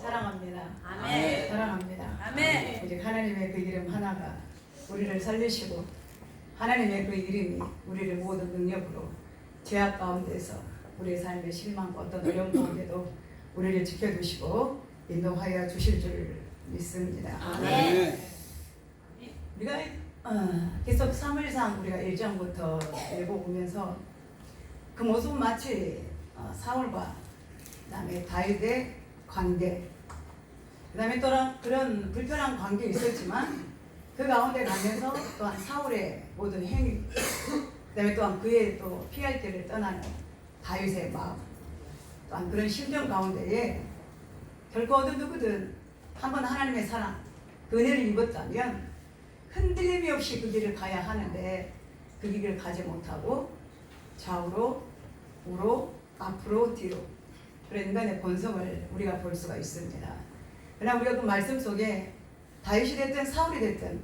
사랑합니다. 아멘. 사랑합니다. 아멘. 오직 하나님의 그 이름 하나가 우리를 살리시고 하나님의 그 이름이 우리를 모든 능력으로 죄악 가운데서 우리의 삶의 실망과 어떤 어려움 가운데도 우리를 지켜주시고 인도하여 주실 줄 믿습니다. 아멘. 우리가 계속 사무엘상 우리가 1장부터 읽어보면서 그 모습은 마치 사울과 그다음에 다윗의 관계, 그다음에 또 그런 불편한 관계 있었지만 그 가운데 가면서 또한 사울의 모든 행위, 그다음에 또한 그의 또 피할 길을 떠나는 다윗의 마음, 또한 그런 심정 가운데에 결코 어느 누구든 한번 하나님의 사랑, 그 은혜를 입었다면 흔들림이 없이 그 길을 가야 하는데 그 길을 가지 못하고 좌우로, 우로, 앞으로, 뒤로 그런 인간의 본성을 우리가 볼 수가 있습니다. 그러나 우리가 그 말씀 속에 다윗이 됐든 사울이 됐든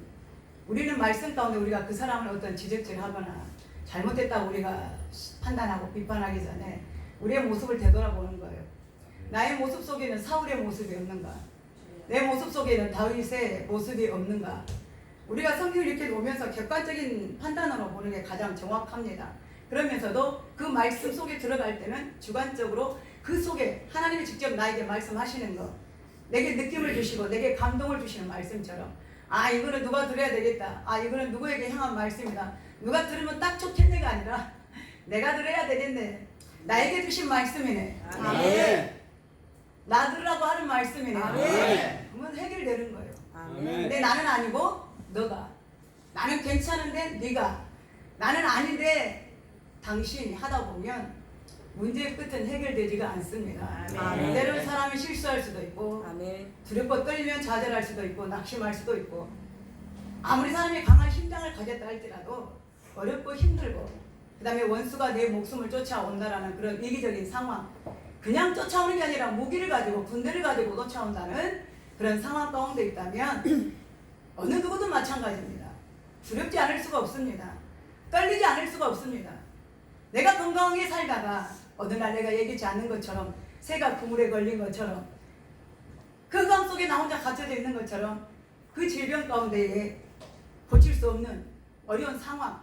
우리는 말씀 가운데 우리가 그 사람을 어떤 지적질하거나 잘못됐다고 우리가 판단하고 비판하기 전에 우리의 모습을 되돌아보는 거예요. 나의 모습 속에는 사울의 모습이 없는가? 내 모습 속에는 다윗의 모습이 없는가? 우리가 성경을 이렇게 보면서 객관적인 판단으로 보는 게 가장 정확합니다. 그러면서도 그 말씀 속에 들어갈 때는 주관적으로 그 속에 하나님이 직접 나에게 말씀하시는 거, 내게 느낌을 주시고 내게 감동을 주시는 말씀처럼, 아 이거는 누가 들어야 되겠다, 아 이거는 누구에게 향한 말씀이다, 누가 들으면 딱 좋겠네가 아니라 내가 들어야 되겠네, 나에게 주신 말씀이네, 아멘. 나 들으라고 하는 말씀이네. 아멘. 그러면 해결되는 거예요. 아멘. 근데 나는 아니고 너가, 나는 괜찮은데 네가, 나는 아닌데 당신이 하다 보면 문제의 끝은 해결되지가 않습니다. 아멘. 때로는 사람이 실수할 수도 있고, 아멘. 두렵고 떨리면 좌절할 수도 있고, 낙심할 수도 있고, 아무리 사람이 강한 심장을 가졌다 할지라도 어렵고 힘들고, 그 다음에 원수가 내 목숨을 쫓아온다라는 그런 이기적인 상황, 그냥 쫓아오는 게 아니라 무기를 가지고 군대를 가지고 쫓아온다는 그런 상황 가운데 있다면 어느 누구도 마찬가지입니다. 두렵지 않을 수가 없습니다. 떨리지 않을 수가 없습니다. 내가 건강하게 살다가 어느 날 내가 예기치 않는 것처럼, 새가 그물에 걸린 것처럼, 그 강 속에 나 혼자 갇혀져 있는 것처럼, 그 질병 가운데에 고칠 수 없는 어려운 상황,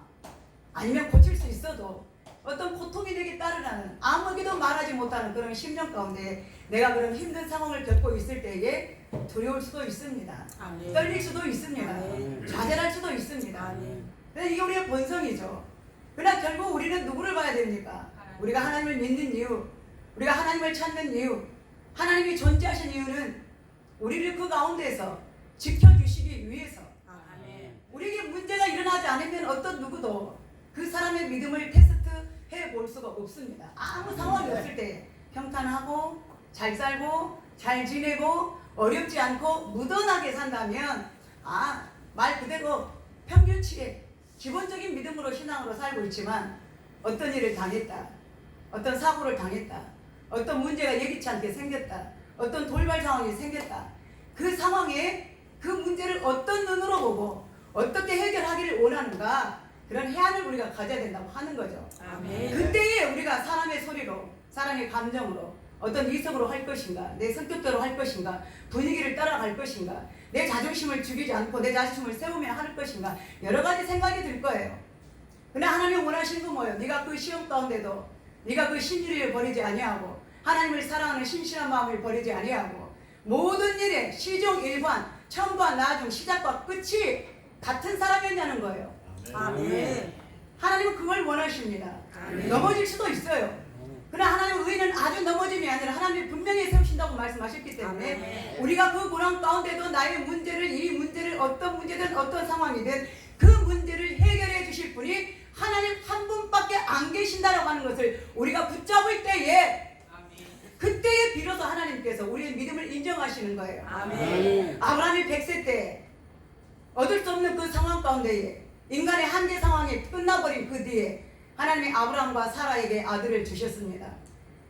아니면 고칠 수 있어도 어떤 고통이 내게 따르는 아무에게도 말하지 못하는 그런 심정 가운데 내가 그런 힘든 상황을 겪고 있을 때에 두려울 수도 있습니다. 아멘. 떨릴 수도 있습니다. 아멘. 좌절할 수도 있습니다. 아멘. 근데 이게 우리의 본성이죠. 그러나 결국 우리는 누구를 봐야 됩니까? 우리가 하나님을 믿는 이유, 우리가 하나님을 찾는 이유, 하나님이 존재하신 이유는 우리를 그 가운데서 지켜주시기 위해서, 아멘. 우리에게 문제가 일어나지 않으면 어떤 누구도 그 사람의 믿음을 테스트해 볼 수가 없습니다. 아무 상황이 없을 때 평탄하고 잘 살고 잘 지내고 어렵지 않고 무던하게 산다면, 말 그대로 평균치에 기본적인 믿음으로 신앙으로 살고 있지만 어떤 일을 당했다, 어떤 사고를 당했다, 어떤 문제가 예기치 않게 생겼다, 어떤 돌발 상황이 생겼다, 그 상황에 그 문제를 어떤 눈으로 보고 어떻게 해결하기를 원하는가, 그런 해안을 우리가 가져야 된다고 하는 거죠. 아멘. 그때에 우리가 사람의 소리로, 사람의 감정으로, 어떤 이성으로 할 것인가, 내 성격대로 할 것인가, 분위기를 따라갈 것인가, 내 자존심을 죽이지 않고 내 자존심을 세우며 할 것인가, 여러 가지 생각이 들 거예요. 그러나 하나님 원하시는 건 뭐예요? 네가 그 시험 가운데도 네가 그 신의를 버리지 아니하고 하나님을 사랑하는 신실한 마음을 버리지 아니하고 모든 일에 시종일관, 처음과 나중, 시작과 끝이 같은 사람이었냐는 거예요. 아멘. 하나님은 그걸 원하십니다. 아멘. 넘어질 수도 있어요. 그러나 하나님의 의는 아주 넘어짐이 아니라 하나님이 분명히 세우신다고 말씀하셨기 때문에 아멘. 우리가 그 고난 가운데도 나의 문제를, 이 문제를, 어떤 문제든 어떤 상황이든 그 문제를 해결해 주실 분이 하나님 한 분밖에 안 계신다라고 하는 것을 우리가 붙잡을 때에, 그때에 비로소 하나님께서 우리의 믿음을 인정하시는 거예요. 아멘. 아브라함이 100세 때 얻을 수 없는 그 상황 가운데에, 인간의 한계 상황이 끝나버린 그 뒤에 하나님이 아브라함과 사라에게 아들을 주셨습니다.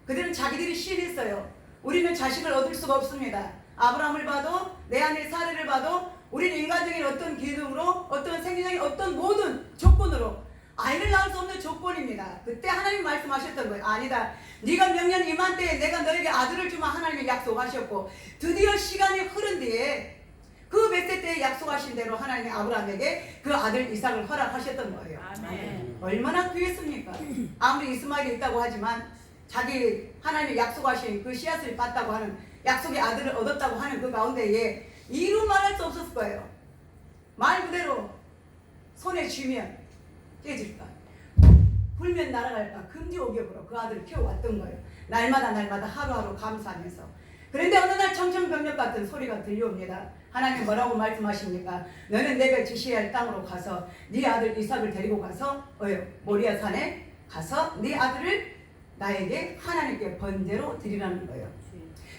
그들은 자기들이 시인했어요. 우리는 자식을 얻을 수가 없습니다. 아브라함을 봐도 내 아내 사라를 봐도 우리는 인간적인 어떤 기둥으로, 어떤 생리적인 어떤 모든 조건으로 아이를 낳을 수 없는 조건입니다. 그때 하나님 말씀하셨던 거예요. 아니다, 네가 명년 임한 때에 내가 너에게 아들을 주면 하나님이 하나님이 약속하셨고 드디어 시간이 흐른 뒤에 그 몇 세 때에 약속하신 대로 하나님이 아브라함에게 그 아들 이삭을 허락하셨던 거예요. 아멘. 얼마나 귀했습니까? 아무리 이스마엘이 있다고 하지만 자기 하나님이 약속하신 그 씨앗을 받다고 하는 약속의 아들을 얻었다고 하는 그 가운데에 이루 말할 수 없었을 거예요. 말 그대로 손에 쥐면 깨질까, 불면 날아갈까, 금지옥역으로 그 아들을 키워왔던 거예요. 날마다 하루하루 감사하면서. 그런데 어느 날 청천벽력 같은 소리가 들려옵니다. 하나님 뭐라고 말씀하십니까? 너는 내가 지시해야 할 땅으로 가서 네 아들 이삭을 데리고 가서 모리아 산에 가서 네 아들을 나에게 하나님께 번제로 드리라는 거예요.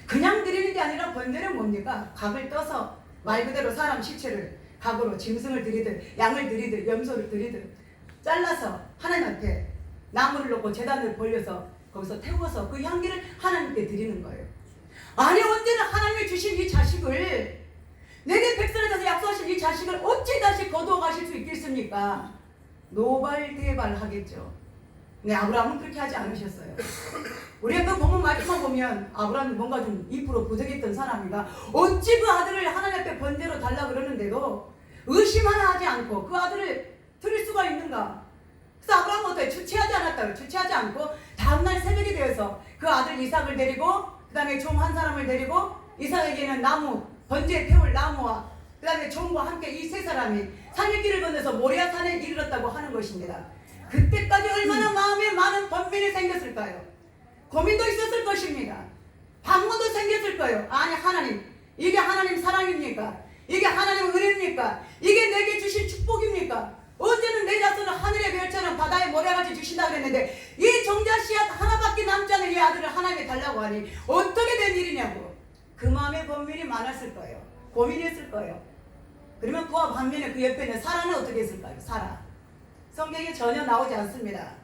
그냥 드리는 게 아니라 번제는 뭡니까? 각을 떠서 말 그대로 사람 시체를 각으로 짐승을 드리듯 양을 드리듯 염소를 드리듯 잘라서 하나님 앞에 나무를 놓고 제단을 벌려서 거기서 태워서 그 향기를 하나님께 드리는 거예요. 아니 언제나 하나님이 주신 이 자식을, 내게 백성에서 약속하신 이 자식을 어찌 다시 거두어 가실 수 있겠습니까? 노발대발하겠죠. 근데 아브라함은 그렇게 하지 않으셨어요. 우리가 그 본문 말씀만 보면 아브라함이 뭔가 좀 2% 부족했던 사람이가 어찌 그 아들을 하나님 앞에 번제로 달라 그러는데도 의심 하나 하지 않고 그 아들을 드릴 수가 있는가? 그래서 아브라함은 어떻게 주체하지 않았다고, 주체하지 않고 다음날 새벽이 되어서 그 아들 이삭을 데리고 그 다음에 종 한 사람을 데리고 이삭에게는 나무, 번제에 태울 나무와 그 다음에 종과 함께 이 세 사람이 산길을 건너서 모리아 산에 이르렀다고 하는 것입니다. 그때까지 얼마나 마음에 많은 번민이 생겼을까요? 고민도 있었을 것입니다. 방문도 생겼을 거예요. 아니 하나님, 이게 하나님 사랑입니까? 이게 하나님 은혜입니까? 이게 내게 주신 축복입니까? 언제는 내 자손을 하늘의 별처럼 바다의 모래같이 주신다 그랬는데 이 종자 씨앗 하나밖에 남지 않은 이 아들을 하나님께 달라고 하니 어떻게 된 일이냐고. 그 마음에 번민이 많았을 거예요. 고민했을 거예요. 그러면 그와 반면에 그 옆에 있는 사라는 어떻게 했을까요? 사라. 성경에 전혀 나오지 않습니다.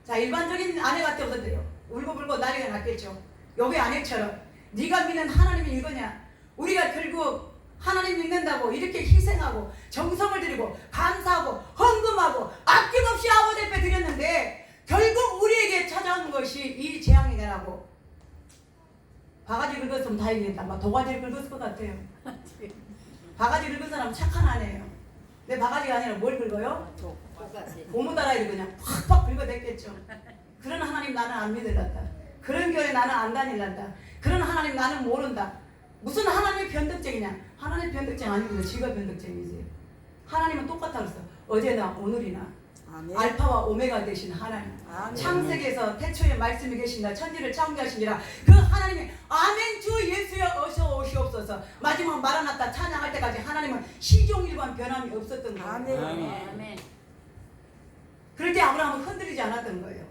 자, 일반적인 아내 같아서도요, 울고불고 난리가 났겠죠. 욥의 아내처럼 네가 믿는 하나님이 이거냐? 우리가 결국 하나님 믿는다고 이렇게 희생하고 정성을 들이고 감사하고 헌금하고 아낌없이 아버지 앞에 드렸는데 결국 우리에게 찾아온 것이 이 재앙이냐라고. 바가지 긁었으면 다행이겠다. 막 도가지를 긁었을 것 같아요. 바가지 긁은 사람 착한 아내예요. 내 바가지가 아니라 뭘 긁어요? 고무다라이를 그냥 팍팍 긁어댔겠죠. 그런 하나님 나는 안 믿을란다. 그런 교회 나는 안 다닐란다. 그런 하나님 나는 모른다. 무슨 하나님의 변덕쟁이냐? 하나님의 변덕쟁이 아니고 지가 변덕쟁이지. 하나님은 똑같아 그랬어. 어제나 오늘이나. 아멘. 알파와 오메가 되신 하나님. 아멘. 창세기에서 태초에 말씀이 계신다. 천지를 창조하시니라. 그 하나님이 아멘 주 예수여 어서 오시옵소서. 마지막 마라나타 찬양할 때까지 하나님은 시종일관 변함이 없었던 거예요. 아멘. 아멘. 그럴 때 아브라함은 흔들리지 않았던 거예요.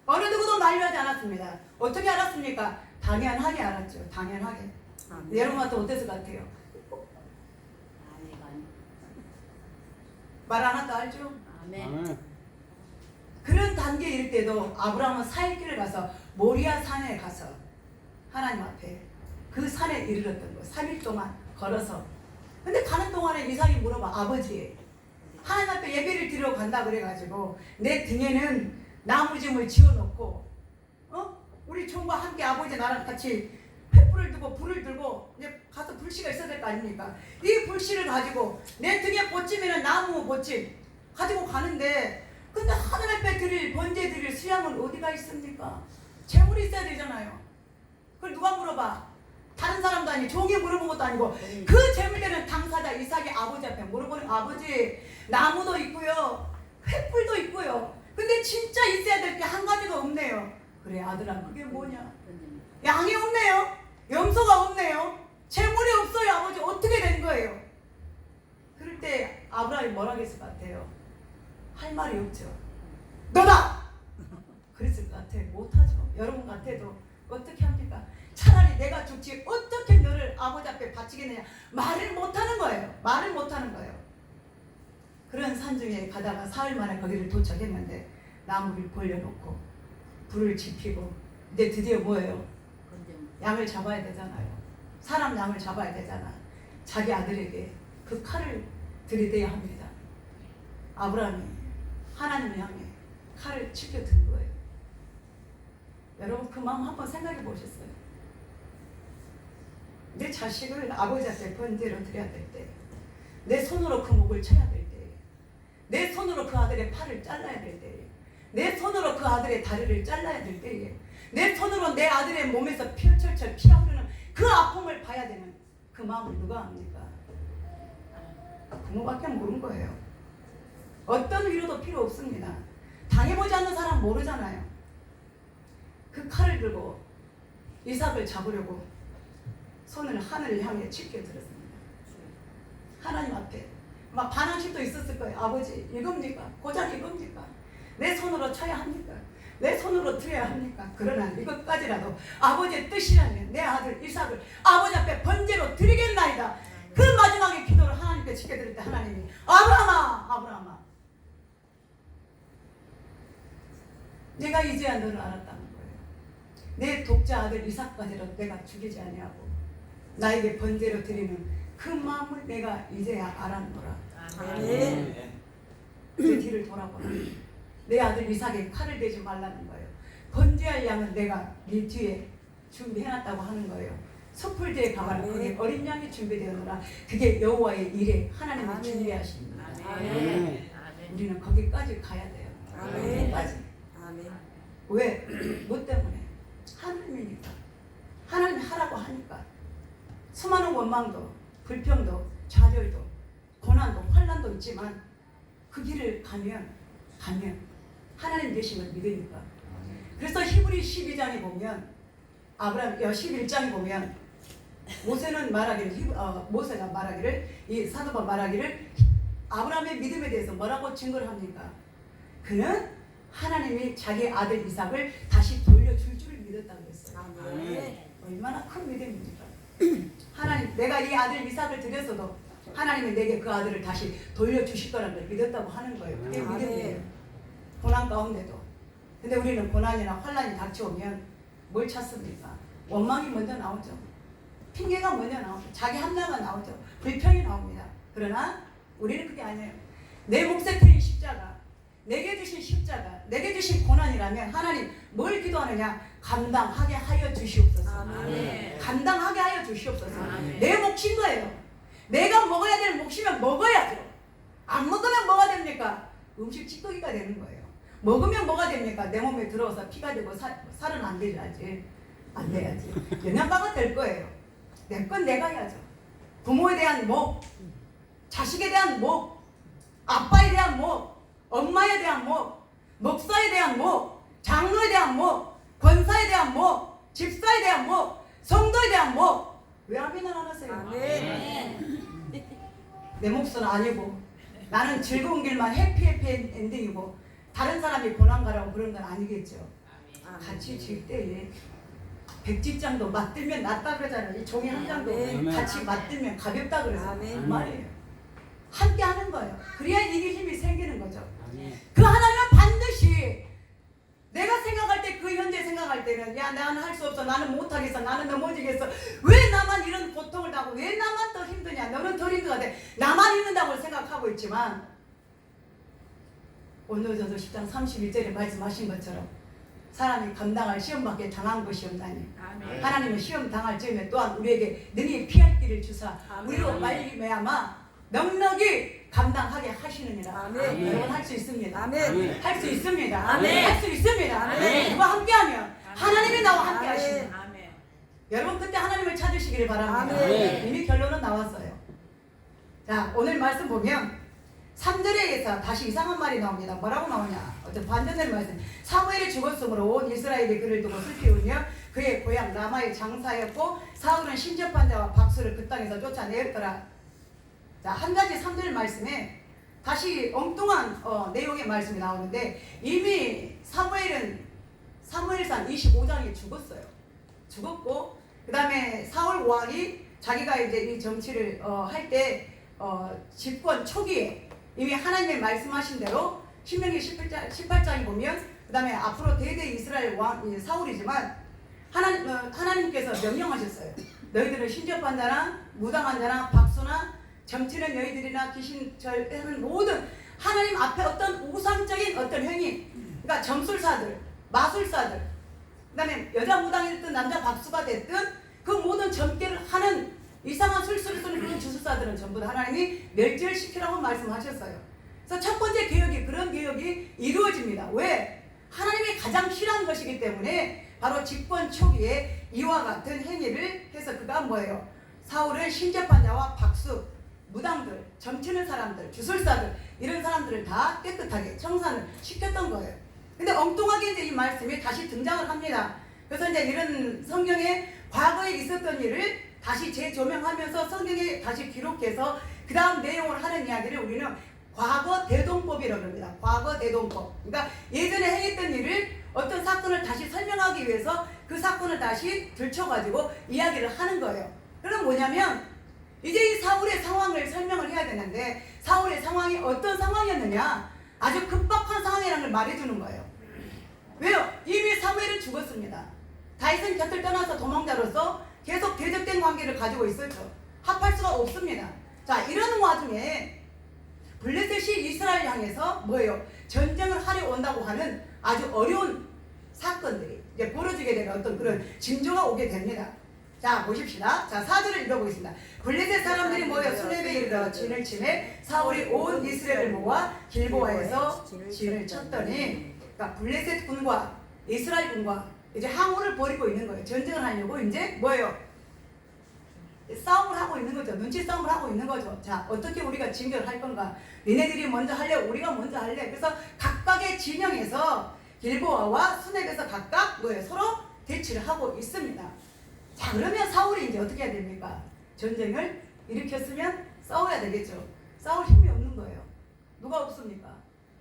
어느 누구도 만류하지 않았습니다. 어떻게 알았습니까? 당연하게 알았죠. 당연하게. 여러분 같은 어땠을 것 같아요? 말 안 한다 알죠? 아멘. 그런 단계에 이를 때도 아브라함은 사흘길을 가서 모리아 산에 가서 하나님 앞에 그 산에 이르렀던 거예요. 3일 동안 걸어서. 근데 가는 동안에 이삭이 물어봐. 아버지, 하나님 앞에 예배를 드리러 간다 그래가지고 내 등에는 나무짐을 지어놓고 우리 종과 함께 아버지 나랑 같이 횃불을 두고 불을 들고 이제 가서 불씨가 있어야 될 거 아닙니까? 이 불씨를 가지고 내 등에 보침에는 나무 보침 가지고 가는데 근데 하늘 앞에 드릴 번제 드릴 수양은 어디가 있습니까? 재물이 있어야 되잖아요. 그걸 누가 물어봐? 다른 사람도 아니고 종이 물어본 것도 아니고 그 재물되는 당사자 이삭의 아버지 앞에 물어보는 아버지 나무도 있고요 횃불도 있고요 근데 진짜 있어야 될 게 한 가지가 없네요. 그래 아들아 그게 뭐냐? 양이 없네요. 염소가 없네요. 재물이 없어요. 아버지 어떻게 된 거예요? 그럴 때 아브라함이 뭐라고 했을 것 같아요? 할 말이 없죠. 너다! 그랬을 것 같아요. 못하죠. 여러분 같아도 어떻게 합니까? 차라리 내가 죽지 어떻게 너를 아버지 앞에 바치겠느냐. 말을 못하는 거예요. 말을 못하는 거예요. 그런 산중에 가다가 사흘 만에 거기를 도착했는데 나무를 벌려놓고 불을 지피고 근데 드디어 뭐예요? 양을 잡아야 되잖아요. 사람 양을 잡아야 되잖아. 자기 아들에게 그 칼을 들이대야 합니다. 아브라함이 하나님을 향해 칼을 치켜든 거예요. 여러분 그 마음 한번 생각해 보셨어요? 내 자식을 아버지 앞에 번제로 드려야 될 때, 내 손으로 그 목을 쳐야 될 때, 내 손으로 그 아들의 팔을 잘라야 될 때, 내 손으로 그 아들의 다리를 잘라야 될 때에, 내 손으로 내 아들의 몸에서 철철 피가 흐르는 그 아픔을 봐야 되는 그 마음을 누가 압니까? 부모밖에 모르는 거예요. 어떤 위로도 필요 없습니다. 당해보지 않는 사람 모르잖아요. 그 칼을 들고 이삭을 잡으려고 손을 하늘을 향해 칠게 들었습니다. 하나님 앞에 막 반항심도 있었을 거예요. 아버지 이겁니까? 고작 이겁니까? 내 손으로 쳐야 합니까? 내 손으로 드려야 합니까? 그러나 이것까지라도 아버지의 뜻이라면 내 아들 이삭을 아버지 앞에 번제로 드리겠나이다. 그 마지막에 기도를 하나님께 지켜드릴 때 하나님이 아브라함아 내가 이제야 너를 알았다는 거예요. 내 독자 아들 이삭까지라도 내가 죽이지 아니하고 나에게 번제로 드리는 그 마음을 내가 이제야 알았노라. 아멘. 그 뒤를 돌아보라. 내 아들 이삭에 칼을 대지 말라는 거예요. 번제할 양은 내가 네 뒤에 준비해놨다고 하는 거예요. 촛불대에 가봐라. 거기 어린 양이 준비되었노라. 그게 여호와의 일에 하나님이 준비하십니다. 아멘. 우리는 거기까지 가야 돼요. 거기까지. 왜? 뭐 때문에? 하나님이니까. 하나님이 하라고 하니까. 수많은 원망도, 불평도, 좌절도, 고난도, 환난도 있지만 그 길을 가면 하나님 되심을 믿으니까. 그래서 히브리 12장에 보면 아브라함 11장에 보면 모세가 말하기를 이 사도가 말하기를 아브라함의 믿음에 대해서 뭐라고 증거를 합니까? 그는 하나님이 자기 아들 이삭을 다시 돌려줄 줄을 믿었다고 했어요. 얼마나 큰 믿음입니까? 하나님, 내가 이 아들 이삭을 드렸어도 하나님이 내게 그 아들을 다시 돌려주실 거라는 걸 믿었다고 하는 거예요. 그게 믿음이에요. 고난 가운데도. 근데 우리는 고난이나 환난이 닥쳐오면 뭘 찾습니까? 원망이 먼저 나오죠. 핑계가 먼저 나오죠. 자기 합리화가 나오죠. 불평이 나옵니다. 그러나 우리는 그게 아니에요. 내 몫에 태인 십자가, 내게 주신 십자가, 내게 주신 고난이라면 하나님 뭘 기도하느냐? 감당하게 하여 주시옵소서. 아멘. 감당하게 하여 주시옵소서. 아멘. 내 몫인 거예요. 내가 먹어야 될 몫이면 먹어야죠. 안 먹으면 뭐가 됩니까? 음식 찌꺼기가 되는 거예요. 먹으면 뭐가 됩니까? 내 몸에 들어와서 피가 되고 살은 안 되야지. 안 돼야지. 영양가가 될 거예요. 내 건 내가 해야죠. 부모에 대한 목, 자식에 대한 목, 아빠에 대한 목, 엄마에 대한 목, 목사에 대한 목, 장로에 대한 목, 권사에 대한 목, 집사에 대한 목, 성도에 대한 목. 왜 아멘을 안 하세요? 아멘. 내 몫은 아니고 나는 즐거운 길만 해피 엔딩이고 다른 사람이 고난가라고 그런 건 아니겠죠. 같이 질 때에 백지장도 맞들면 낫다 그러잖아요. 이 종이 한 장도 아멘. 같이 맞들면 가볍다 그러잖아요. 아멘. 그 말이에요. 함께 하는 거예요. 그래야 이길 힘이 생기는 거죠. 아멘. 그 하나님은 반드시 내가 생각할 때 그 현재 생각할 때는 야 나는 할 수 없어. 나는 못하겠어. 나는 넘어지겠어. 왜 나만 이런 고통을 당하고 왜 나만 더 힘드냐. 너는 덜 힘든 것 같아. 나만 힘든다고 생각하고 있지만 오늘저도 10장 31절에 말씀하신 것처럼 사람이 감당할 시험밖에 당한 것이 없나니 아멘. 하나님은 시험 당할 즈음에 또한 우리에게 능히 피할 길을 주사 아멘. 우리로 말미암아 넉넉히 감당하게 하시느니라. 아멘. 여러분 할 수 있습니다. 아멘. 할 수 있습니다. 아멘. 할 수 있습니다. 아멘. 누가 함께하면 하나님이 나와 함께 아멘. 하십니다. 여러분 그때 하나님을 찾으시기를 바랍니다. 아멘. 이미 결론은 나왔어요. 자 오늘 말씀 보면 3절에서 다시 이상한 말이 나옵니다. 뭐라고 나오냐? 어떤 반전된 말씀. 사무엘이 죽었으므로 온 이스라엘이 그를 두고 슬피 울며 그의 고향 라마의 장사였고 사울은 신접한 자와 박수를 그 땅에서 쫓아내었더라. 자, 한 가지 3절 말씀에 다시 엉뚱한 내용의 말씀이 나오는데 이미 사무엘상 25장에 죽었어요. 죽었고 그 다음에 사울 왕이 자기가 이제 이 정치를 할 때 집권 초기에 이미 하나님의 말씀하신 대로 신명기 18장에 보면 그 다음에 앞으로 대대 이스라엘 왕 사울이지만 하나님께서 명령하셨어요. 너희들은 신접한 자나 무당한 자나 박수나 정치는 너희들이나 귀신절하는 모든 하나님 앞에 어떤 우상적인 어떤 행위, 그러니까 점술사들, 마술사들, 그 다음에 여자 무당이 됐든 남자 박수가 됐든 그 모든 점괘를 하는 이상한 술수를 쓰는 그런 주술사들은 전부 다 하나님이 멸절시키라고 말씀하셨어요. 그래서 첫 번째 개혁이 그런 개혁이 이루어집니다. 왜? 하나님이 가장 싫어하는 것이기 때문에 바로 집권 초기에 이와 같은 행위를 해서 그가 뭐예요? 사울은 신접한 자와 박수, 무당들, 점치는 사람들, 주술사들 이런 사람들을 다 깨끗하게 청산을 시켰던 거예요. 근데 엉뚱하게 이제 이 말씀이 다시 등장을 합니다. 그래서 이제 이런 성경에 과거에 있었던 일을 다시 재조명하면서 성경에 다시 기록해서 그 다음 내용을 하는 이야기를 우리는 과거 대동법이라고 합니다. 과거 대동법. 그러니까 예전에 행했던 일을 어떤 사건을 다시 설명하기 위해서 그 사건을 다시 들춰가지고 이야기를 하는 거예요. 그럼 뭐냐면 이제 이 사울의 상황을 설명을 해야 되는데 사울의 상황이 어떤 상황이었느냐? 아주 급박한 상황이라는 걸 말해주는 거예요. 왜요? 이미 사무엘은 죽었습니다. 다윗은 곁을 떠나서 도망자로서 계속 대적된 관계를 가지고 있었죠. 합할 수가 없습니다. 자, 이런 와중에 블레셋이 이스라엘 향해서 뭐예요? 전쟁을 하려 온다고 하는 아주 어려운 사건들이 이제 벌어지게 되는 어떤 그런 징조가 오게 됩니다. 자, 보십시다. 자, 4절을 읽어보겠습니다. 블레셋 사람들이 모여 수렙에 이르러 진을 치매 사울이 온 이스라엘을 모아 길보아에서 진을 쳤더니, 그러니까 블레셋 군과 이스라엘 군과 이제 항우를 벌이고 있는 거예요. 전쟁을 하려고 이제 뭐예요? 싸움을 하고 있는 거죠. 눈치 싸움을 하고 있는 거죠. 자, 어떻게 우리가 진격을 할 건가? 니네들이 먼저 할래? 우리가 먼저 할래? 그래서 각각의 진영에서 길보아와 수렙에서 각각 뭐예요? 서로 대치를 하고 있습니다. 자, 그러면 사울이 이제 어떻게 해야 됩니까? 전쟁을 일으켰으면 싸워야 되겠죠. 싸울 힘이 없는 거예요. 누가 없습니까?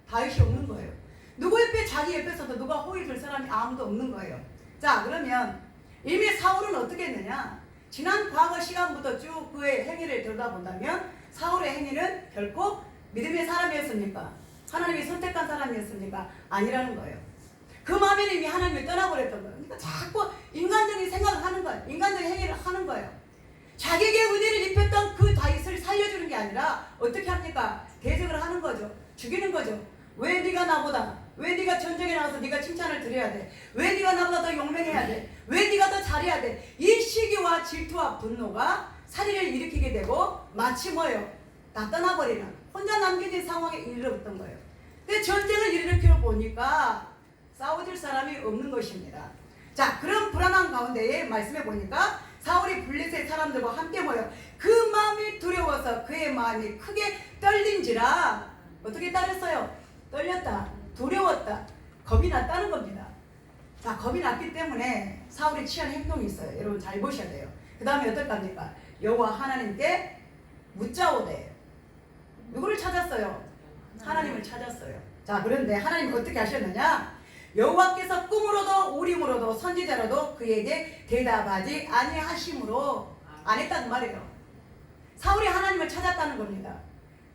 다윗이 없는 거예요. 누구 옆에, 자기 옆에서도 누가 호의 줄 사람이 아무도 없는 거예요. 자, 그러면 이미 사울은 어떻게 했느냐? 지난 과거 시간부터 쭉 그의 행위를 들여다본다면 사울의 행위는 결코 믿음의 사람이었습니까? 하나님이 선택한 사람이었습니까? 아니라는 거예요. 그 마음에는 이미 하나님을 떠나버렸던 거예요. 그러니까 자꾸 인간적인 생각을 하는 거예요. 인간적인 행위를 하는 거예요. 자기에게 은혜를 입혔던 그 다윗을 살려주는 게 아니라 어떻게 합니까? 대적을 하는 거죠. 죽이는 거죠. 왜 네가 나보다, 왜 네가 전쟁에 나가서 네가 칭찬을 드려야 돼? 왜 네가 나보다 더 용맹해야 돼? 왜 네가 더 잘해야 돼? 이 시기와 질투와 분노가 살인을 일으키게 되고 마치 뭐예요? 다 떠나버리는 혼자 남겨진 상황에 이르렀던 거예요. 근데 전쟁을 일으켜 보니까 싸워줄 사람이 없는 것입니다. 자, 그런 불안한 가운데에 말씀해 보니까 사울이 블레셋 사람들과 함께 모여 그 마음이 두려워서 그의 마음이 크게 떨린지라 어떻게 따랐어요? 떨렸다, 두려웠다, 겁이 났다는 겁니다. 자, 겁이 났기 때문에 사울이 취한 행동이 있어요. 여러분 잘 보셔야 돼요. 그 다음에 어떨까입니까? 여호와 하나님께 묻자오되. 누구를 찾았어요? 하나님을 찾았어요. 자, 그런데 하나님 어떻게 하셨느냐? 여호와께서 꿈으로도 우림으로도 선지자로도 그에게 대답하지 아니하심으로 안 했다는 말이에요. 사울이 하나님을 찾았다는 겁니다.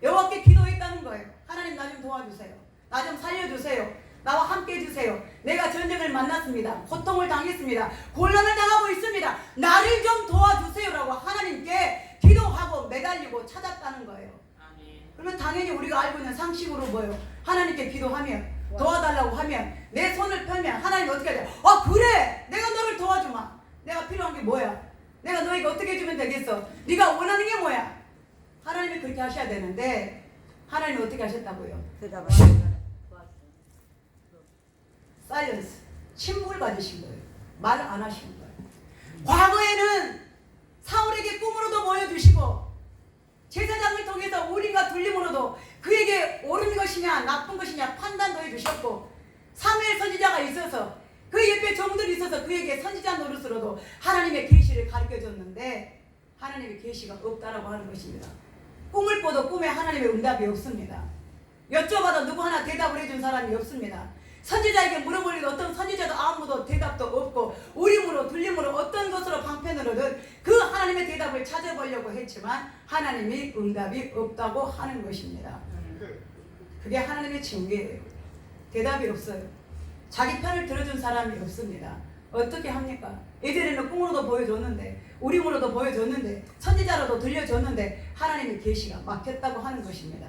여호와께 기도했다는 거예요. 하나님 나 좀 도와주세요. 나 좀 살려주세요. 나와 함께 해주세요. 내가 전쟁을 만났습니다. 고통을 당했습니다. 곤란을 당하고 있습니다. 나를 좀 도와주세요라고 하나님께 기도하고 매달리고 찾았다는 거예요. 그러면 당연히 우리가 알고 있는 상식으로 뭐예요? 하나님께 기도하면 도와달라고 하면 내 손을 펴면 하나님 어떻게 해야 돼? 그래! 내가 너를 도와주마. 내가 필요한 게 뭐야? 내가 너에게 어떻게 해주면 되겠어? 네가 원하는 게 뭐야? 하나님이 그렇게 하셔야 되는데 하나님이 어떻게 하셨다고요? 사이런스, 침묵을 가지신 거예요. 말을 안 하시는 거예요. 과거에는 사울에게 꿈으로도 보여주시고 제사장을 통해서 우리가 들림으로도 그에게 옳은 것이냐 나쁜 것이냐 판단도 해주셨고 사무엘 선지자가 있어서 그 옆에 종들이 있어서 그에게 선지자 노릇으로도 하나님의 계시를 가르쳐줬는데 하나님의 계시가 없다라고 하는 것입니다. 꿈을 꿔도 꿈에 하나님의 응답이 없습니다. 여쭤봐도 누구 하나 대답을 해준 사람이 없습니다. 선지자에게 물어보려도 어떤 선지자도 아무도 대답도 없고 우림으로 들림으로 어떤 것으로 방편으로든 그 하나님의 대답을 찾아보려고 했지만 하나님이 응답이 없다고 하는 것입니다. 그게 하나님의 징계예요. 대답이 없어요. 자기 편을 들어준 사람이 없습니다. 어떻게 합니까? 예전에는 꿈으로도 보여줬는데 우림으로도 보여줬는데 선지자로도 들려줬는데 하나님의 계시가 막혔다고 하는 것입니다.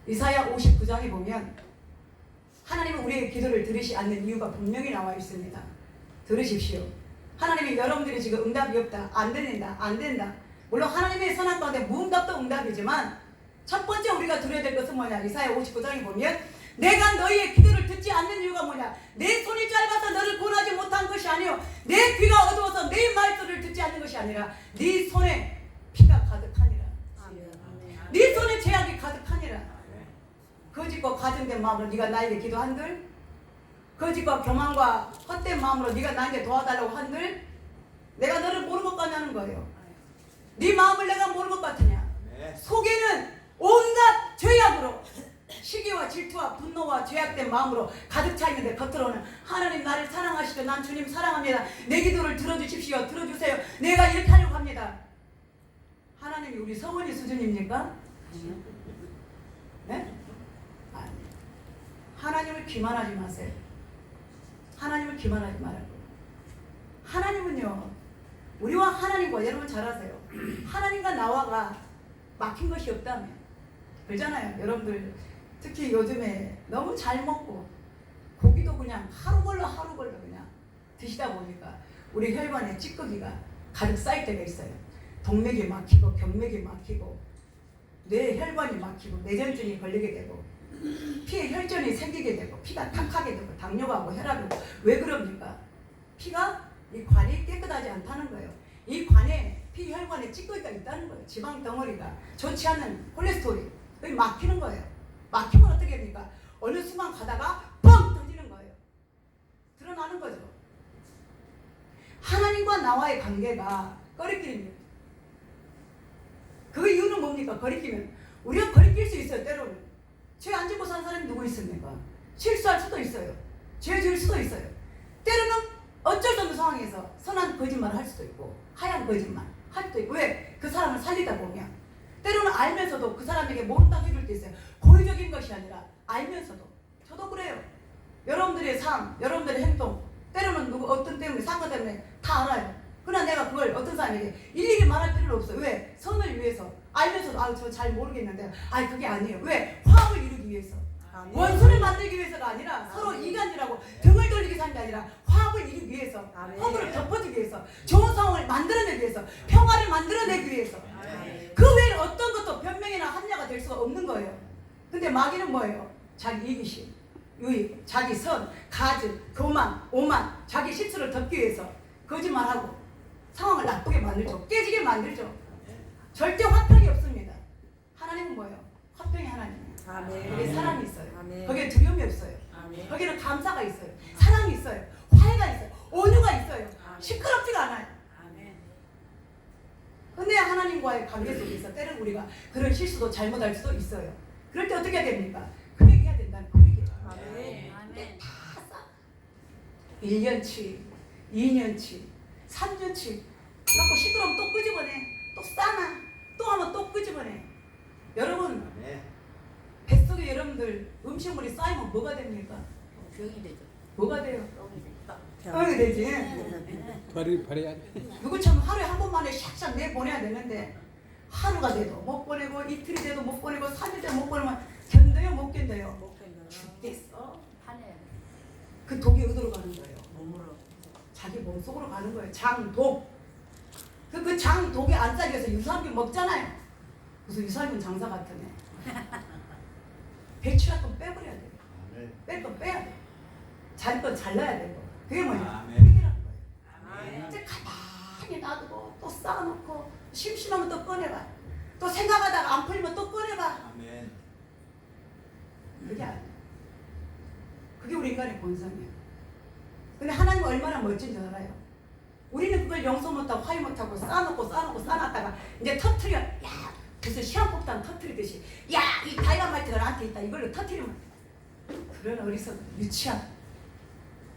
이사야 59장에 보면 하나님은 우리의 기도를 들으시 않는 이유가 분명히 나와 있습니다. 들으십시오. 하나님이 여러분들이 지금 응답이 없다, 안 들린다, 안 된다, 물론 하나님의 선한 가운데 무응답도 응답이지만 첫 번째 우리가 드려야 될 것은 뭐냐? 이사야 59장에 보면 내가 너희의 기도를 듣지 않는 이유가 뭐냐? 내 손이 짧아서 너를 구원하지 못한 것이 아니요 내 귀가 어두워서 내 말소리를 듣지 않는 것이 아니라 네 손에 피가 가득하니라. 네 손에 죄악이 가득하니라. 거짓과 가증된 마음으로 네가 나에게 기도한들, 거짓과 교만과 헛된 마음으로 네가 나에게 도와달라고 한들 내가 너를 모르는 것 같냐는 거예요. 네 마음을 내가 모르는 것 같으냐? 속에는 온갖 죄악으로 시기와 질투와 분노와 죄악된 마음으로 가득 차 있는데 겉으로는 하나님 나를 사랑하시죠. 난 주님 사랑합니다. 내 기도를 들어주십시오. 들어주세요. 내가 이렇게 하려고 합니다. 하나님이 우리 서원이 수준입니까? 네? 아니. 하나님을 기만하지 마세요. 하나님을 기만하지 말라고. 하나님은요, 우리와 하나님과, 여러분 잘 아세요. 하나님과 나와가 막힌 것이 없다며. 그러잖아요. 여러분들 특히 요즘에 너무 잘 먹고 고기도 그냥 하루 걸러 그냥 드시다 보니까 우리 혈관에 찌꺼기가 가득 쌓일 때가 있어요. 동맥이 막히고 경맥이 막히고 뇌 혈관이 막히고 뇌전증이 걸리게 되고 피에 혈전이 생기게 되고 피가 탁하게 되고 당뇨가 오고 혈압이 오고. 왜 그럽니까? 피가 이 관이 깨끗하지 않다는 거예요. 이 관에 피 혈관에 찌꺼기가 있다는 거예요. 지방 덩어리가 좋지 않은 콜레스테롤이 그게 막히는 거예요. 막히면 어떻게 됩니까? 어느 순간 가다가 뻥 터지는 거예요. 드러나는 거죠. 하나님과 나와의 관계가 거리끼입니다. 그 이유는 뭡니까? 거리끼면 우리가 거리낄 수 있어요. 때로는 죄 안 짓고 산 사람이 누구 있습니까? 실수할 수도 있어요. 죄 지을 수도 있어요. 때로는 어쩔 수 없는 상황에서 선한 거짓말을 할 수도 있고 하얀 거짓말 할 수도 있고. 왜? 그 사람을 살리다 보면 때로는 알면서도 그 사람에게 모른다고 해줄 때 있어요. 고의적인 것이 아니라 알면서도. 저도 그래요. 여러분들의 삶, 여러분들의 행동 때로는 누구 어떤 때문에 사건 때문에 다 알아요. 그러나 내가 그걸 어떤 사람에게 일일이 말할 필요는 없어요. 왜? 선을 위해서. 알면서도 저 잘 모르겠는데 그게 아니에요. 왜? 화합을 이루기 위해서. 원수를 만들기 위해서가 아니라 서로 이간질하고 등을 돌리기 사는 게 아니라 화합을 이루기 위해서, 허물을 덮어주기 위해서, 좋은 상황을 만들어내기 위해서, 평화를 만들어내기 위해서. 그 외에는 어떤 것도 변명이나 합리화가 될 수가 없는 거예요. 근데 마귀는 뭐예요? 자기 이기심, 유익, 자기 선, 가증, 교만, 오만, 자기 실수를 덮기 위해서 거짓말하고 상황을 나쁘게 만들죠. 깨지게 만들죠. 절대 화평이 없습니다. 하나님은 뭐예요? 화평이 하나님이에요. 거기에 사랑이 있어요. 거기에 두려움이 없어요. 거기는 감사가 있어요. 사랑이 있어요. 화해가 있어요. 온유가 있어요. 시끄럽지가 않아요. 근데 하나님과의 관계 속에서 때는 우리가 그런 실수도 잘못할 수도 있어요. 그럴 때 어떻게 해야 됩니까? 그 얘기해야 된다는 그 얘기예요. 근데 다 싸. 1년치, 2년치, 3년치 그래갖고 시끄러우면 또 끄집어내. 또 싸나. 또 하면 또 끄집어내. 여러분 뱃속에 여러분들 음식물이 쌓이면 뭐가 됩니까? 병이 되죠. 뭐가 돼요? 병이 되지. 버려야 돼. 누구처럼 하루에 한 번만에 샥샥 내보내야 되는데 하루가 돼도 못 보내고 이틀이 돼도 못 보내고 3일 돼도 못 보내면 견뎌요 못 견뎌요? 죽겠어. 그 독이 어디로 가는 거예요? 몸으로. 자기 몸속으로 가는 거예요. 장독. 그 장독에 안 싸기 위해서 유산균 먹잖아요. 무슨 유산균 장사 같으네. 배추할 건 빼버려야 돼요. 뺄 건 빼야 돼요. 자기 건 잘라야 되고. 그게 뭐냐? 회개라는 거예요. 이제 가만히 놔두고 또 쌓아놓고 심심하면 또 꺼내봐. 또 생각하다가 안 풀리면 또 꺼내봐. 그게 아니에요. 그게 우리 인간의 본성이에요. 근데 하나님은 얼마나 멋진지 알아요? 우리는 그걸 용서 못하고 화해 못하고 쌓아놨다가 이제 터트려. 야, 무슨 시한폭탄 터트리듯이 야, 이 다이너마이트가 나한테 있다. 이걸로 터트리면 그런 어리석은 유치한.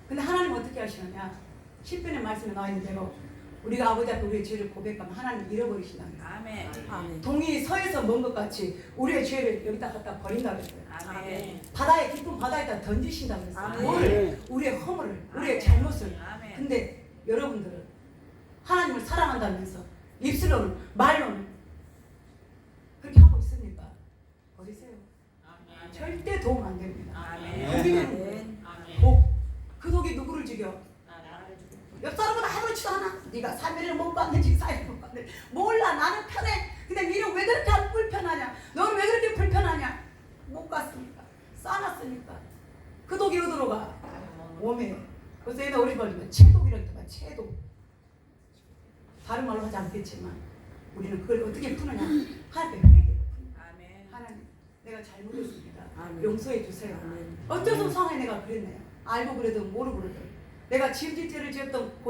근데 하나님은 어떻게 하시느냐? 시편의 말씀에 나와 있는 대로 우리가 아버지 앞에 우리의 죄를 고백하면 하나님 잃어버리신다는 거예요. 아멘. 동이 서에서 먼 것 같이 우리의 죄를 여기다 갖다 버린다고 했어요. 아멘. 바다에 깊은 바다에다 던지신다고 했어요. 아멘. 뭐를? 우리의 허물을, 우리의 잘못을. 아멘. 근데 여러분들은 하나님을 사랑한다면서 입술로는 말로는 그렇게 하고 있습니까? 버리세요. 절대 도움 안 됩니다. 우리는 독. 그 독이 누구를 죽여? 옆 사람보다 아무렇지도 않아. 네가 3일을 못 봤는지 4일을 못 봤는지 사람들 몰라. 나는 편해. 근데 니는 왜 그렇게 안 불편하냐? 너는 왜 그렇게 불편하냐? 못 갔으니까. 싸놨으니까. 그 독이 어디로 가? 몸에. 그래서 얘는 어리 걸리면 체독이라고 했더만 체독. 다른 말로 하지 않겠지만 우리는 그걸 어떻게 푸느냐? 하나님께 회개로 푸는 아멘. 하나님, 내가 잘못했습니다. 아멘. 용서해 주세요. 아멘. 어쩌서 상황에 내가 그랬네요. 알고 그래도 모르고 그래도 내가 지음짓죄를 지었던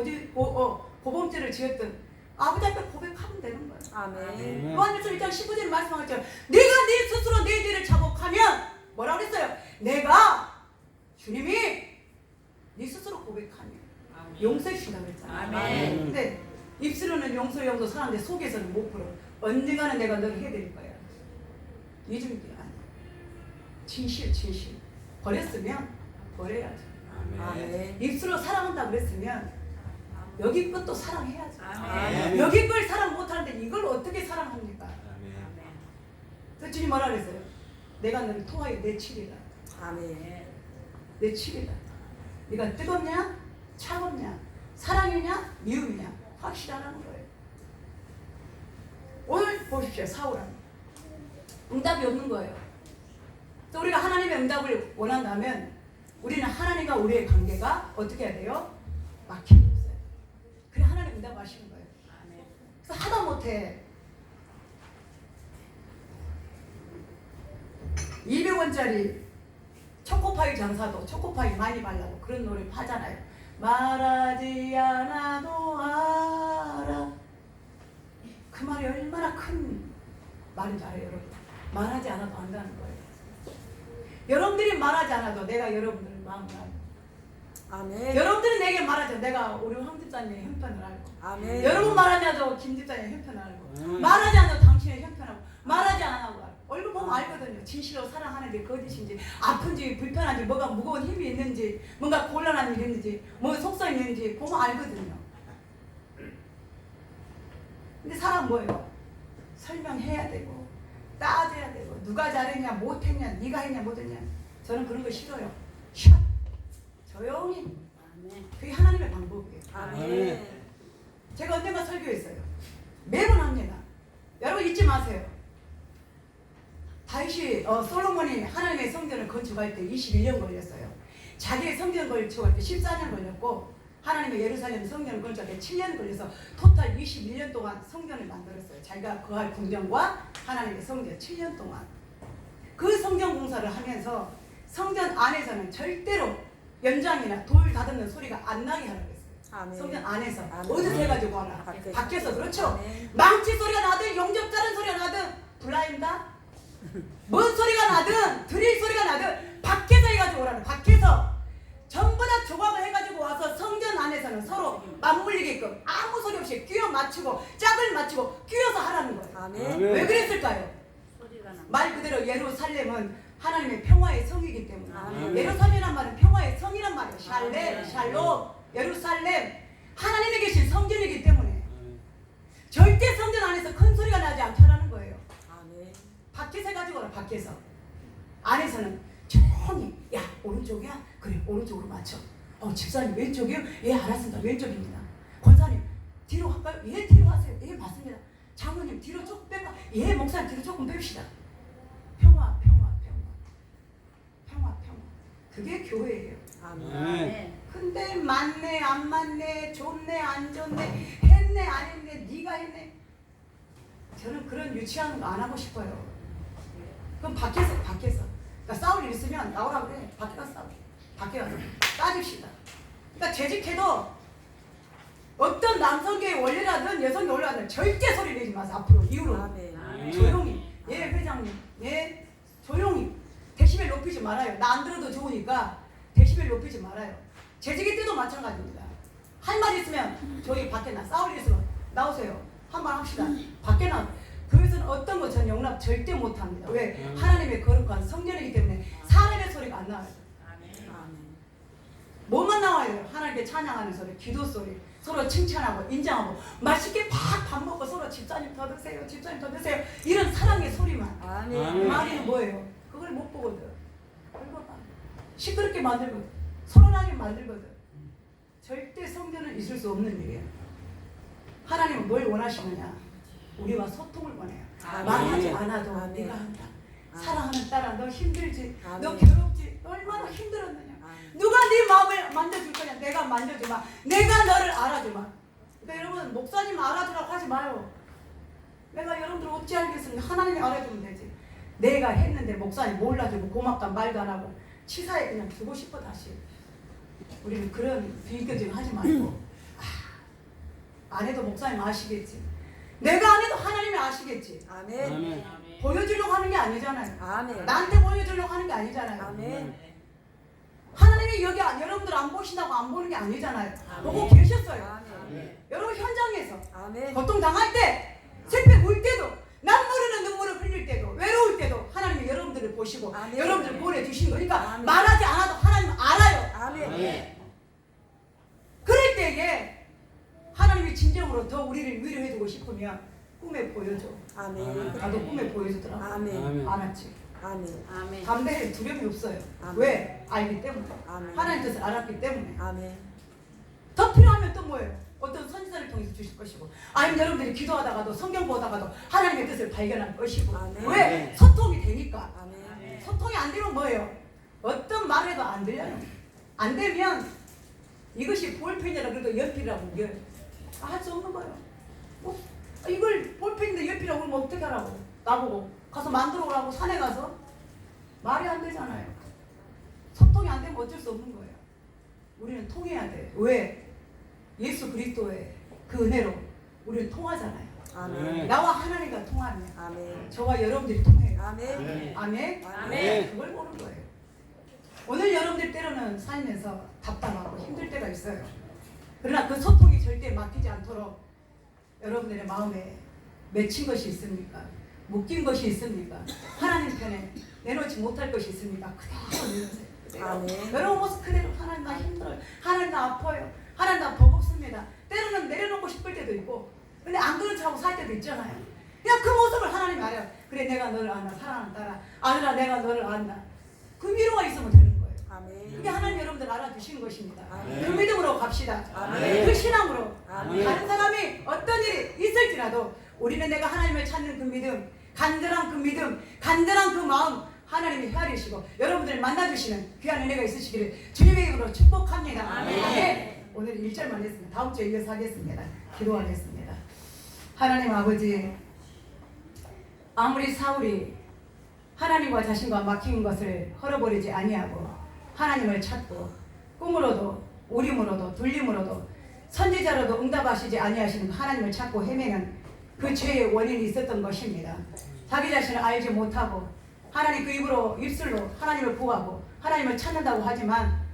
고범죄를 지었던 아버지 앞에 고백하면 되는 거예요. 아멘. 요한일서 1장 19절에 말씀하셨죠. 내가 네 스스로 내 죄를 자복하면 뭐라 그랬어요? 내가 주님이 네 스스로 고백하면 아멘. 용서해 주신다고 그랬잖아요. 아멘. 근데 입술로는 용서 사는데 속에서는 못 풀어. 언젠가는 내가 너를 해드릴 거야. 잊은 게 아니야. 진실. 버렸으면 버려야죠. 아멘. 입술로 사랑한다 그랬으면 여기 것도 사랑해야죠. 아멘. 여기 걸 사랑 못하는데 이걸 어떻게 사랑합니까? 아멘. 그래서 주님 뭐라 그랬어요? 내가 너를 통하여 내 칠이다. 아멘. 내 칠이다. 네가 뜨겁냐? 차갑냐? 사랑이냐? 미움이냐? 확실하라는 거예요. 오늘 보십시오. 사울은 응답이 없는 거예요. 또 우리가 하나님의 응답을 원한다면 우리는 하나님과 우리의 관계가 어떻게 해야 돼요? 막힘이 없어요. 그래 하나님 응답하시는 거예요. 아멘. 그래서 하다 못해 200원짜리 초코파이 장사도 초코파이 많이 발라고 그런 노래 하잖아요. 말하지 않아도 알아. 그 말이 얼마나 큰 말인지 알아요, 여러분? 말하지 않아도 안다는 거예요. 여러분들이 말하지 않아도 내가 여러분들 마음을 알고, 아멘. 여러분들이 내게 말하죠. 내가 우리 황 집사님의 형편을 알고, 아멘. 여러분 말하지 않아도 김 집사님의 형편을 알고, 말하지 않아도 당신의 형편하고, 말하지 않아도 알고. 얼굴 보면 알거든요. 진실로 사랑하는 게 거짓인지, 아픈지, 불편한지, 뭐가 무거운 힘이 있는지, 뭔가 곤란한 일이 있는지, 뭐 속성이 있는지 보면 알거든요. 근데 사람 뭐예요? 설명해야 되고, 따져야 되고, 누가 잘했냐, 못했냐, 네가 했냐, 못했냐. 저는 그런 거 싫어요. 샷! 조용히. 그게 하나님의 방법이에요. 아멘. 제가 언젠가 설교했어요. 매번 합니다. 여러분 잊지 마세요. 다윗이 솔로몬이 하나님의 성전을 건축할 때 21년 걸렸어요. 자기의 성전 건축할 때 14년 걸렸고 하나님의 예루살렘 성전을 건축할 때 7년 걸려서 토탈 21년 동안 성전을 만들었어요. 자기가 거할 궁전과 하나님의 성전 7년 동안. 그 성전 공사를 하면서 성전 안에서는 절대로 연장이나 돌 다듬는 소리가 안 나게 하라고 했어요. 아멘. 성전 안에서. 아멘. 어디서 해가지고 하나? 밖에서. 밖에서. 그렇죠? 아멘. 망치 소리가 나든 용접 자른 소리가 나든 블라인다? 뭔 소리가 나든 드릴 소리가 나든 밖에서 해가지고 오라는. 밖에서 전부 다 조각을 해가지고 와서 성전 안에서는 서로 맞물리게끔 아무 소리 없이 끼워 맞추고 짝을 맞추고 끼워서 하라는 거예요. 아멘. 왜 그랬을까요? 소리가 나. 말 그대로 예루살렘은 하나님의 평화의 성이기 때문에. 아멘. 예루살렘이란 말은 평화의 성이란 말이에요. 샬렘, 아멘. 샬롬, 예루살렘. 하나님이 계신 성전이기 때문에 절대 성전 안에서 큰 소리가 나지 않다라는 거예요. 아멘. 밖에서 해가지고 오라. 밖에서. 안에서는 조용히. 야 오른쪽이야? 그래 오른쪽으로 맞춰. 집사님 왼쪽이요? 예 알았습니다. 왼쪽입니다. 권사님 뒤로 할까요? 예 뒤로 하세요. 예 맞습니다. 장로님 뒤로 조금 빼봐. 예 목사님 뒤로 조금 뺍시다. 평화. 그게 교회예요. 아멘. 아멘. 근데 맞네 안 맞네 좋네 안 좋네 했네 안 했네 네가 했네. 저는 그런 유치한 거 안 하고 싶어요. 그럼 밖에서 그러니까 싸울 일 있으면 나오라고 그래. 밖에 가서 싸워. 밖에 가서 따집시다. 그러니까 재직해도 어떤 남성계의 원리라든 여성의 원리라든 절대 소리 내지 마세요. 앞으로 이후로 아멘. 조용히. 예 회장님 예 조용히. 데시벨 높이지 말아요. 나 안 들어도 좋으니까 데시벨 높이지 말아요. 재직일 때도 마찬가지입니다. 할 말 있으면 저희 밖에 싸울 일 있으면 나오세요. 한 말 합시다. 밖에 교회에서는 어떤 거 전 용납 절대 못합니다. 왜? 하나님의 거룩한 성전이기 때문에 사람의 소리가 안 나와요. 아멘. 아멘. 뭐만 나와야 돼요? 하나님께 찬양하는 소리, 기도 소리, 서로 칭찬하고 인정하고 맛있게 팍 밥 먹고 서로 집사님 더 드세요, 집사님 더 드세요. 이런 사랑의 소리만. 아멘. 말이 뭐예요? 그걸 못 보거든. 그거 봐. 시끄럽게 만들거든. 서운하게 만들거든. 절대 성전은 있을 수 없는 일이에요. 하나님은 뭘 원하시느냐? 우리와 소통을 원해요. 아멘. 말하지 않아도 아멘. 네가 한다. 아멘. 사랑하는 딸아, 너 힘들지? 아멘. 너 괴롭지? 너 얼마나 힘들었느냐? 아멘. 누가 네 마음을 만져줄 거냐? 내가 만져주마. 내가 너를 알아주마. 그러니까 여러분, 목사님 알아주라고 하지 마요. 내가 여러분들 어찌 알겠습니까? 하나님이 알아주면 되지. 내가 했는데 목사님 몰라주고 고맙다 말도 안 하고 치사에 그냥 두고 싶어. 다시 우리는 그런 비교좀 하지 말고 안 해도 목사님 아시겠지. 내가 안 해도 하나님이 아시겠지. 아멘. 보여주려고 하는 게 아니잖아요. 아멘. 나한테 보여주려고 하는 게 아니잖아요. 아멘. 하나님이 여기 여러분들 안 보신다고 안 보는 게 아니잖아요. 아멘. 보고 계셨어요. 아멘. 여러분 현장에서 아멘. 고통 당할 때, 슬픔 울 때도, 남모르는 눈물을 흘릴 때도, 외로울 때도 하나님이 여러분들을 보시고 아멘. 여러분들을 보내주신 거니까 아멘. 말하지 않아도 하나님 알아요. 아멘. 그럴 때에 하나님이 진정으로 더 우리를 위로해주고 싶으면 꿈에 보여줘. 아멘. 나도 꿈에 보여주더라고. 아멘. 알았지. 아멘. 아멘. 담대해 두려움이 없어요. 아멘. 왜? 알기 때문에. 아멘. 하나님 뜻을 알았기 때문에. 아멘. 더 필요하면 또 뭐예요? 어떤 선지자를 통해서 주실 것이고, 아니면 여러분들이 기도하다가도 성경 보다가도 하나님의 뜻을 발견할 것이고. 아멘. 왜? 소통이 되니까. 아멘. 소통이 안 되면 뭐예요? 어떤 말해도 안 들려요. 안 되면 이것이 볼펜이라 그래도 연필이라고 할 수 없는 거예요. 이걸 볼펜인데 연필이라고 하면 어떻게 하라고? 나보고 가서 만들어 오라고 산에 가서 말이 안 되잖아요. 소통이 안 되면 어쩔 수 없는 거예요. 우리는 통해야 돼. 왜? 예수 그리스도의 그 은혜로 우리는 통하잖아요. 아멘. 나와 하나님과 통하면 아멘. 저와 여러분들이 통해요. 아멘. 아멘. 아멘. 그걸 모르는 거예요. 오늘 여러분들 때로는 살면서 답답하고 힘들 때가 있어요. 그러나 그 소통이 절대 막히지 않도록 여러분들의 마음에 맺힌 것이 있습니까? 묶인 것이 있습니까? 하나님 편에 내놓지 못할 것이 있습니까? 그대로 내놓으세요. 그대로. 아멘. 여러분 모습 그대로. 하나님 나 힘들어요. 하나님 나 아파요. 하나님 나 버겁습니다. 때로는 내려놓고 싶을 때도 있고, 근데 안 그런 척하고 살 때도 있잖아요. 그냥 그 모습을 하나님이 알아요. 그래, 내가 너를 안다. 사랑하는 딸아. 아들아, 내가 너를 안다. 그 위로가 있으면 되는 거예요. 아멘. 그게 하나님 여러분들 알아주시는 것입니다. 아멘. 그 믿음으로 갑시다. 아멘. 그 신앙으로. 아멘. 다른 사람이 어떤 일이 있을지라도 우리는 내가 하나님을 찾는 그 믿음, 간절한 그 믿음, 간절한 그 마음, 하나님이 헤아리시고 여러분들을 만나주시는 귀한 은혜가 있으시기를 주님의 이름으로 축복합니다. 아멘. 오늘 1절만 했습니다. 다음 주에 이어서 하겠습니다. 기도하겠습니다. 하나님 아버지, 아무리 사울이 하나님과 자신과 막힌 것을 헐어버리지 아니하고 하나님을 찾고 꿈으로도 우림으로도 들림으로도 선지자로도 응답하시지 아니하시는 하나님을 찾고 헤매는 그 죄의 원인이 있었던 것입니다. 자기 자신을 알지 못하고 하나님 그 입술로 하나님을 구하고 하나님을 찾는다고 하지만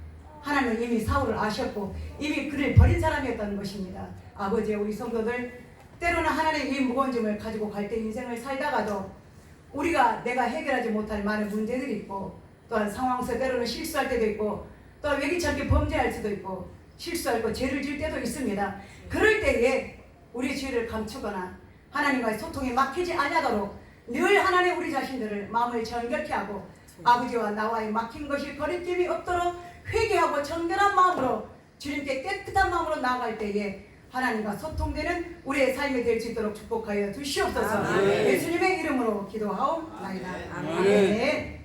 하나님은 이미 사울을 아셨고 이미 그를 버린 사람이었다는 것입니다. 아버지, 우리 성도들 때로는 하나님의 이 무거운 짐을 가지고 갈 때 인생을 살다가도 우리가 내가 해결하지 못할 많은 문제들이 있고 또한 상황 속 때로는 실수할 때도 있고 또한 외기찮게 범죄할 수도 있고 실수하고 죄를 지을 때도 있습니다. 그럴 때에 우리 죄를 감추거나 하나님과의 소통이 막히지 않도록 늘 하나님 우리 자신들을 마음을 정결케 하고 아버지와 나와의 막힌 것이 거리낌이 없도록 회개하고 정결한 마음으로 주님께 깨끗한 마음으로 나아갈 때에 하나님과 소통되는 우리의 삶이 될 수 있도록 축복하여 주시옵소서. 아멘. 예수님의 이름으로 기도하옵나이다. 아멘. 아멘.